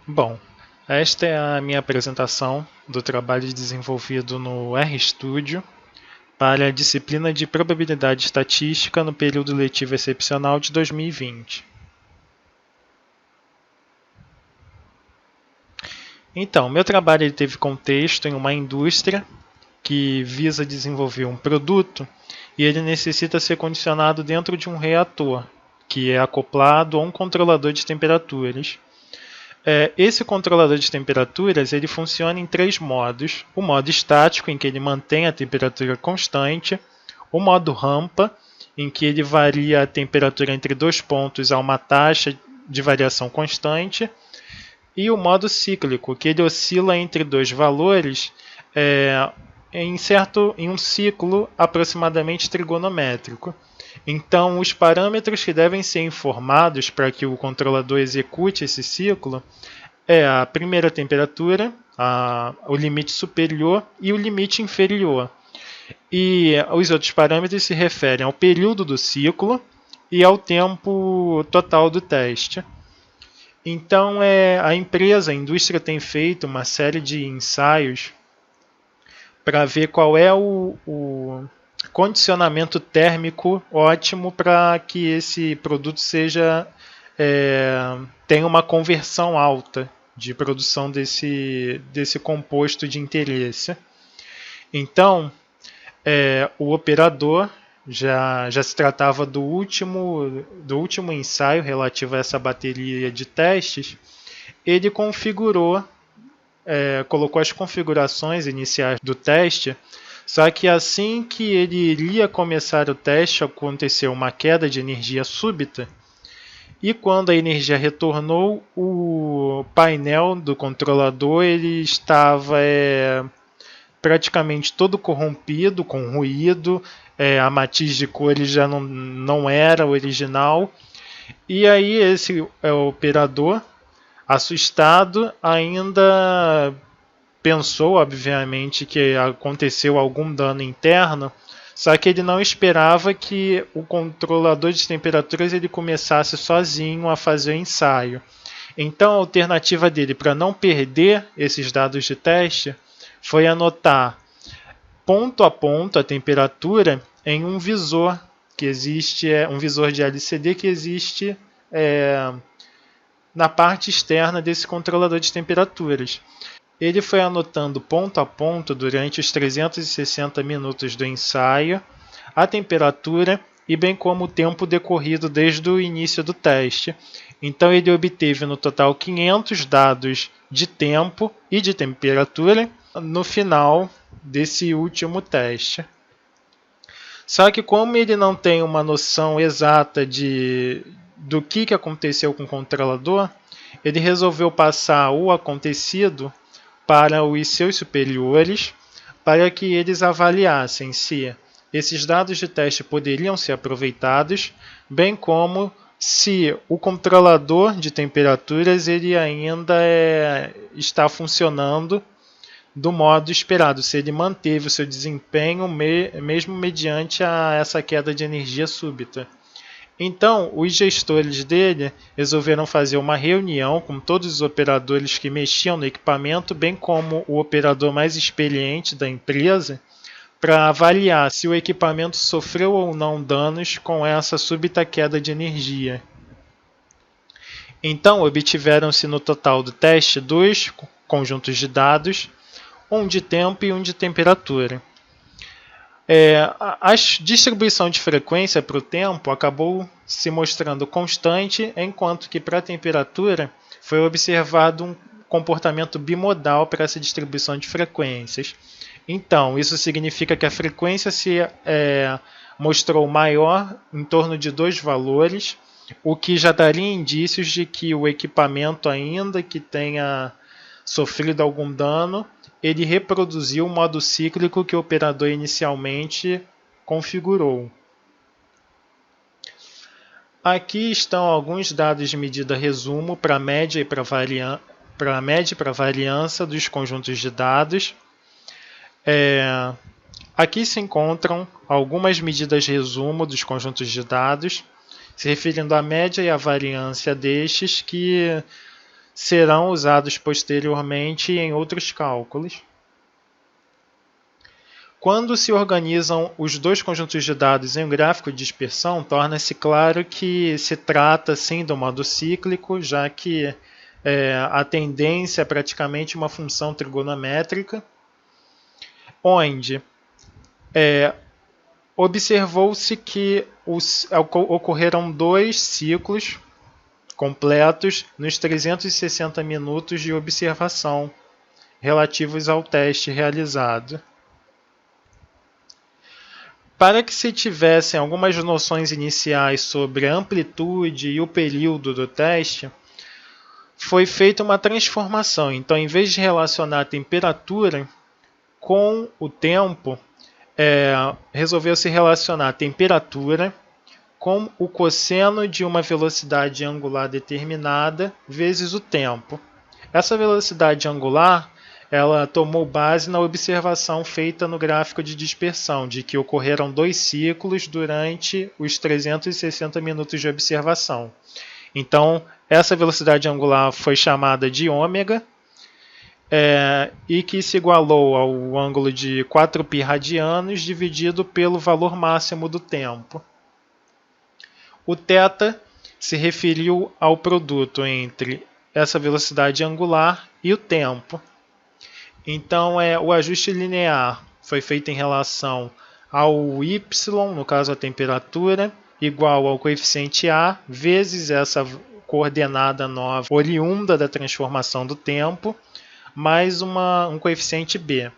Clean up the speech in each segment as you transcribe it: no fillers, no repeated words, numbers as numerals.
Bom, esta é a minha apresentação do trabalho desenvolvido no RStudio para a disciplina de Probabilidade Estatística no período letivo excepcional de 2020. Então, meu trabalho teve contexto em uma indústria que visa desenvolver um produto e ele necessita ser condicionado dentro de um reator, que é acoplado a um controlador de temperaturas. Esse controlador de temperaturas ele funciona em três modos. O modo estático, em que ele mantém a temperatura constante. O modo rampa, em que ele varia a temperatura entre dois pontos a uma taxa de variação constante. E o modo cíclico, que ele oscila entre dois valores em um ciclo aproximadamente trigonométrico. Então, os parâmetros que devem ser informados para que o controlador execute esse ciclo é a primeira temperatura, o limite superior e o limite inferior. E os outros parâmetros se referem ao período do ciclo e ao tempo total do teste. Então, a indústria tem feito uma série de ensaios para ver qual é o condicionamento térmico ótimo para que esse produto tenha uma conversão alta de produção desse composto de interesse. Então, o operador já se tratava do último ensaio relativo a essa bateria de testes. Ele colocou as configurações iniciais do teste, só que assim que ele iria começar o teste, aconteceu uma queda de energia súbita, e quando a energia retornou, o painel do controlador ele estava praticamente todo corrompido, com ruído, a matiz de cores já não era original, e aí esse operador, assustado, ainda pensou, obviamente, que aconteceu algum dano interno, só que ele não esperava que o controlador de temperaturas ele começasse sozinho a fazer o ensaio. Então, a alternativa dele para não perder esses dados de teste foi anotar ponto a ponto a temperatura em um visor que existe, um visor de LCD que existe na parte externa desse controlador de temperaturas. Ele foi anotando ponto a ponto durante os 360 minutos do ensaio a temperatura e bem como o tempo decorrido desde o início do teste. Então ele obteve no total 500 dados de tempo e de temperatura no final desse último teste. Só que como ele não tem uma noção exata do que aconteceu com o controlador, ele resolveu passar o acontecido para os seus superiores, para que eles avaliassem se esses dados de teste poderiam ser aproveitados, bem como se o controlador de temperaturas ele ainda está funcionando do modo esperado, se ele manteve o seu desempenho mesmo mediante essa queda de energia súbita. Então, os gestores dele resolveram fazer uma reunião com todos os operadores que mexiam no equipamento, bem como o operador mais experiente da empresa, para avaliar se o equipamento sofreu ou não danos com essa súbita queda de energia. Então, obtiveram-se no total do teste dois conjuntos de dados, um de tempo e um de temperatura. A distribuição de frequência para o tempo acabou se mostrando constante, enquanto que para a temperatura foi observado um comportamento bimodal para essa distribuição de frequências. Então, isso significa que a frequência se mostrou maior em torno de dois valores, o que já daria indícios de que o equipamento, ainda que tenha sofrido algum dano, ele reproduziu o modo cíclico que o operador inicialmente configurou. Aqui estão alguns dados de medida resumo para a média e para a variância dos conjuntos de dados. Aqui se encontram algumas medidas resumo dos conjuntos de dados, se referindo à média e à variância destes, que serão usados posteriormente em outros cálculos. Quando se organizam os dois conjuntos de dados em um gráfico de dispersão, torna-se claro que se trata sim do modo cíclico, já que a tendência é praticamente uma função trigonométrica, onde observou-se que ocorreram 2 ciclos completos nos 360 minutos de observação relativos ao teste realizado. Para que se tivessem algumas noções iniciais sobre a amplitude e o período do teste, foi feita uma transformação. Então, em vez de relacionar a temperatura com o tempo, resolveu-se relacionar a temperatura com o cosseno de uma velocidade angular determinada vezes o tempo. Essa velocidade angular ela tomou base na observação feita no gráfico de dispersão, de que ocorreram 2 ciclos durante os 360 minutos de observação. Então, essa velocidade angular foi chamada de ômega, e que se igualou ao ângulo de 4π radianos dividido pelo valor máximo do tempo. O θ se referiu ao produto entre essa velocidade angular e o tempo. Então, o ajuste linear foi feito em relação ao y, no caso a temperatura, igual ao coeficiente A, vezes essa coordenada nova oriunda da transformação do tempo, mais um coeficiente B.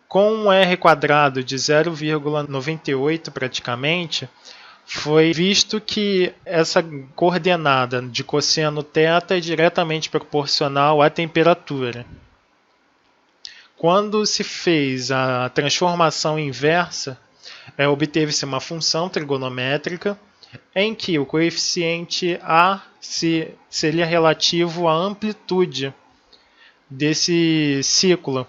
Com um R quadrado de 0,98 praticamente, foi visto que essa coordenada de cosseno θ é diretamente proporcional à temperatura. Quando se fez a transformação inversa, obteve-se uma função trigonométrica em que o coeficiente A seria relativo à amplitude desse ciclo.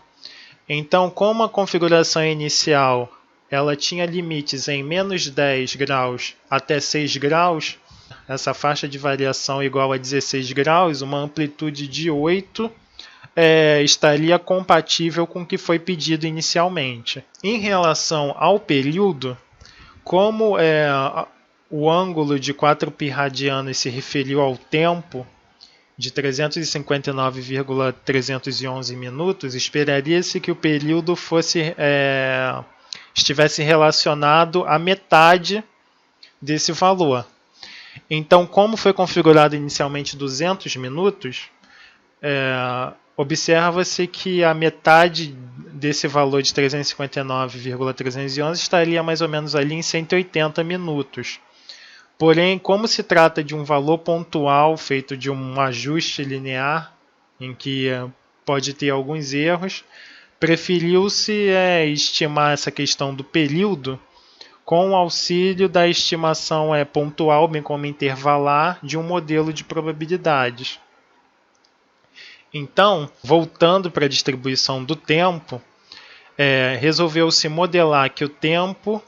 Então, como a configuração inicial ela tinha limites em menos 10 graus até 6 graus, essa faixa de variação igual a 16 graus, uma amplitude de 8 estaria compatível com o que foi pedido inicialmente. Em relação ao período, como o ângulo de 4π radianos se referiu ao tempo de 359,311 minutos, esperaria-se que o período estivesse relacionado à metade desse valor. Então, como foi configurado inicialmente 200 minutos, observa-se que a metade desse valor de 359,311 estaria mais ou menos ali em 180 minutos. Porém, como se trata de um valor pontual feito de um ajuste linear, em que pode ter alguns erros, preferiu-se estimar essa questão do período com o auxílio da estimação pontual, bem como intervalar, de um modelo de probabilidades. Então, voltando para a distribuição do tempo, resolveu-se modelar que o tempo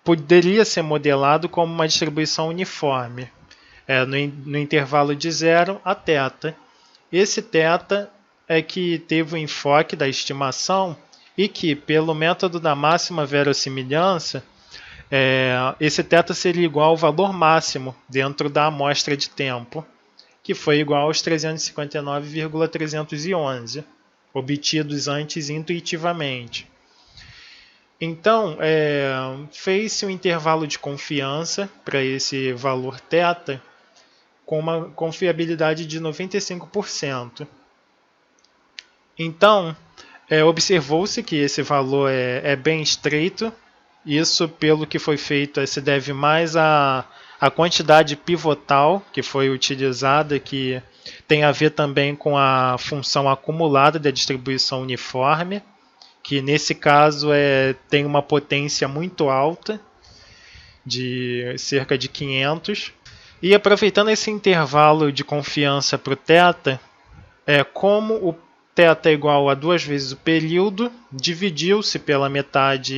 poderia ser modelado como uma distribuição uniforme, no intervalo de 0 a θ. Esse θ é que teve o enfoque da estimação e que, pelo método da máxima verossimilhança, esse θ seria igual ao valor máximo dentro da amostra de tempo, que foi igual aos 359,311, obtidos antes intuitivamente. Então, fez-se um intervalo de confiança para esse valor θ com uma confiabilidade de 95%. Então, observou-se que esse valor é bem estreito. Isso, pelo que foi feito, se deve mais à quantidade pivotal que foi utilizada, que tem a ver também com a função acumulada da distribuição uniforme, que nesse caso tem uma potência muito alta, de cerca de 500. E aproveitando esse intervalo de confiança para o θ, como θ igual a 2 vezes o período, dividiu-se pela metade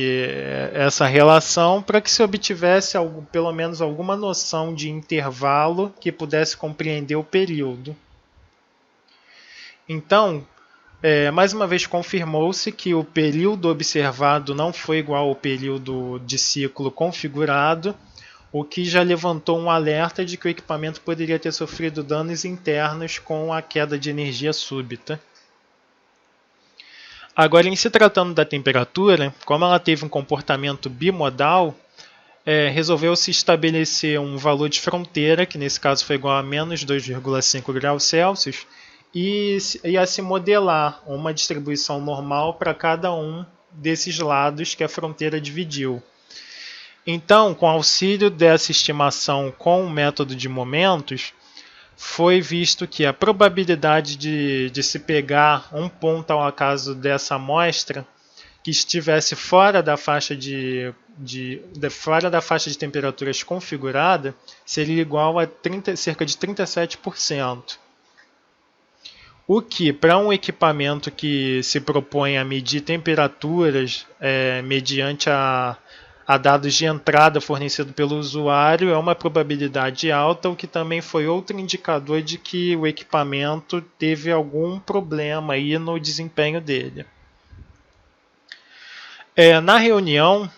essa relação para que se obtivesse pelo menos alguma noção de intervalo que pudesse compreender o período. Então, mais uma vez confirmou-se que o período observado não foi igual ao período de ciclo configurado, o que já levantou um alerta de que o equipamento poderia ter sofrido danos internos com a queda de energia súbita. Agora, em se tratando da temperatura, como ela teve um comportamento bimodal, resolveu-se estabelecer um valor de fronteira, que nesse caso foi igual a menos 2,5 graus Celsius, e a se modelar uma distribuição normal para cada um desses lados que a fronteira dividiu. Então, com auxílio dessa estimação com o método de momentos, foi visto que a probabilidade de se pegar um ponto ao acaso dessa amostra que estivesse fora da faixa fora da faixa de temperaturas configurada seria igual a cerca de 37%. O que, para um equipamento que se propõe a medir temperaturas mediante a dados de entrada fornecido pelo usuário, é uma probabilidade alta, o que também foi outro indicador de que o equipamento teve algum problema aí no desempenho dele. Na reunião,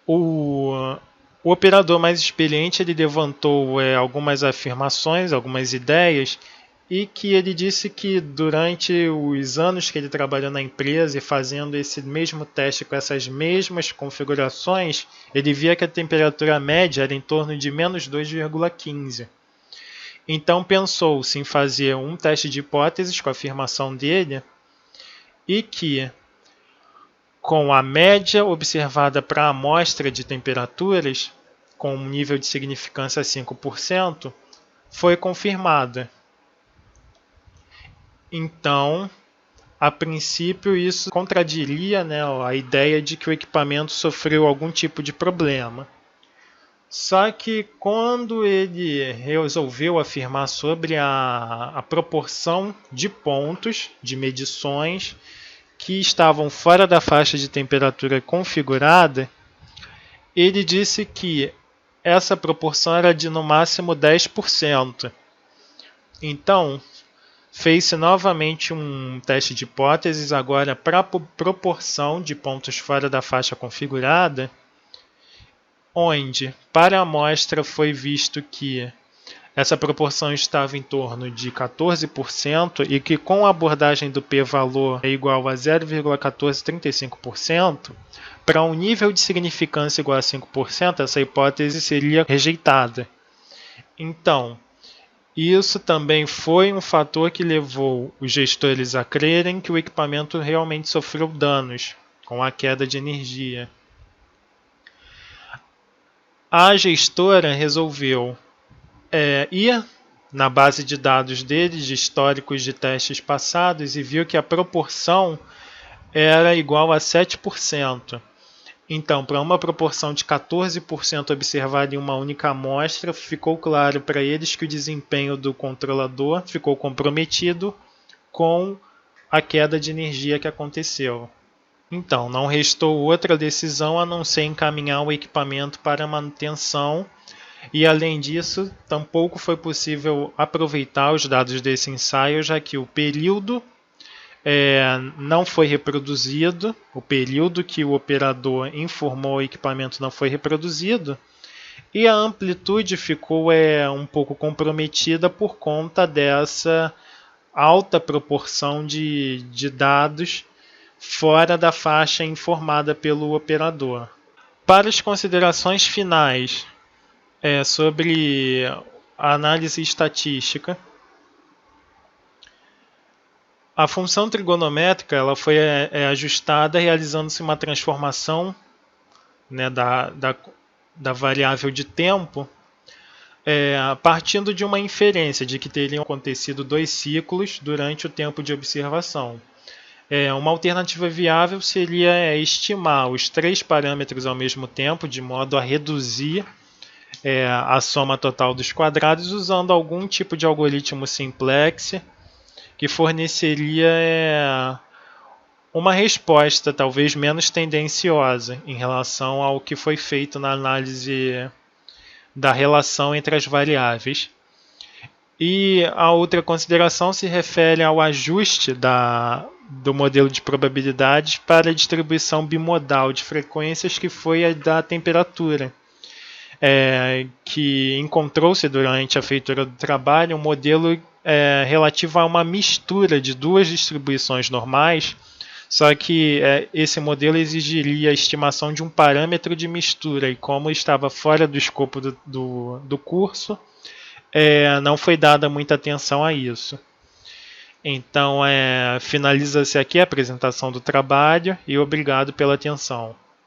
o operador mais experiente ele levantou algumas afirmações, algumas ideias, e que ele disse que durante os anos que ele trabalhou na empresa e fazendo esse mesmo teste com essas mesmas configurações, ele via que a temperatura média era em torno de menos 2,15. Então pensou-se em fazer um teste de hipóteses com a afirmação dele e que, com a média observada para a amostra de temperaturas, com um nível de significância 5%, foi confirmada. Então, a princípio, isso contradiria a ideia de que o equipamento sofreu algum tipo de problema. Só que quando ele resolveu afirmar sobre a proporção de pontos de medições que estavam fora da faixa de temperatura configurada, ele disse que essa proporção era de no máximo 10%. Então, fez-se novamente um teste de hipóteses, agora para a proporção de pontos fora da faixa configurada, onde para a amostra foi visto que essa proporção estava em torno de 14% e que com a abordagem do p-valor é igual a 0,1435%, para um nível de significância igual a 5%, essa hipótese seria rejeitada. Então, isso também foi um fator que levou os gestores a crerem que o equipamento realmente sofreu danos com a queda de energia. A gestora resolveu ir na base de dados deles, de históricos de testes passados, e viu que a proporção era igual a 7%. Então, para uma proporção de 14% observada em uma única amostra, ficou claro para eles que o desempenho do controlador ficou comprometido com a queda de energia que aconteceu. Então, não restou outra decisão a não ser encaminhar o equipamento para manutenção e, além disso, tampouco foi possível aproveitar os dados desse ensaio, já que o período não foi reproduzido, o período que o operador informou ao equipamento não foi reproduzido, e a amplitude ficou um pouco comprometida por conta dessa alta proporção de dados fora da faixa informada pelo operador. Para as considerações finais sobre a análise estatística, a função trigonométrica ela foi ajustada realizando-se uma transformação da variável de tempo partindo de uma inferência de que teriam acontecido 2 ciclos durante o tempo de observação. Uma alternativa viável seria estimar os 3 parâmetros ao mesmo tempo, de modo a reduzir a soma total dos quadrados usando algum tipo de algoritmo simplex que forneceria uma resposta talvez menos tendenciosa em relação ao que foi feito na análise da relação entre as variáveis. E a outra consideração se refere ao ajuste do modelo de probabilidades para a distribuição bimodal de frequências, que foi a da temperatura, que encontrou-se durante a feitura do trabalho um modelo relativo a uma mistura de duas distribuições normais, só que esse modelo exigiria a estimação de um parâmetro de mistura, e como estava fora do escopo do curso, não foi dada muita atenção a isso. Então, finaliza-se aqui a apresentação do trabalho e obrigado pela atenção.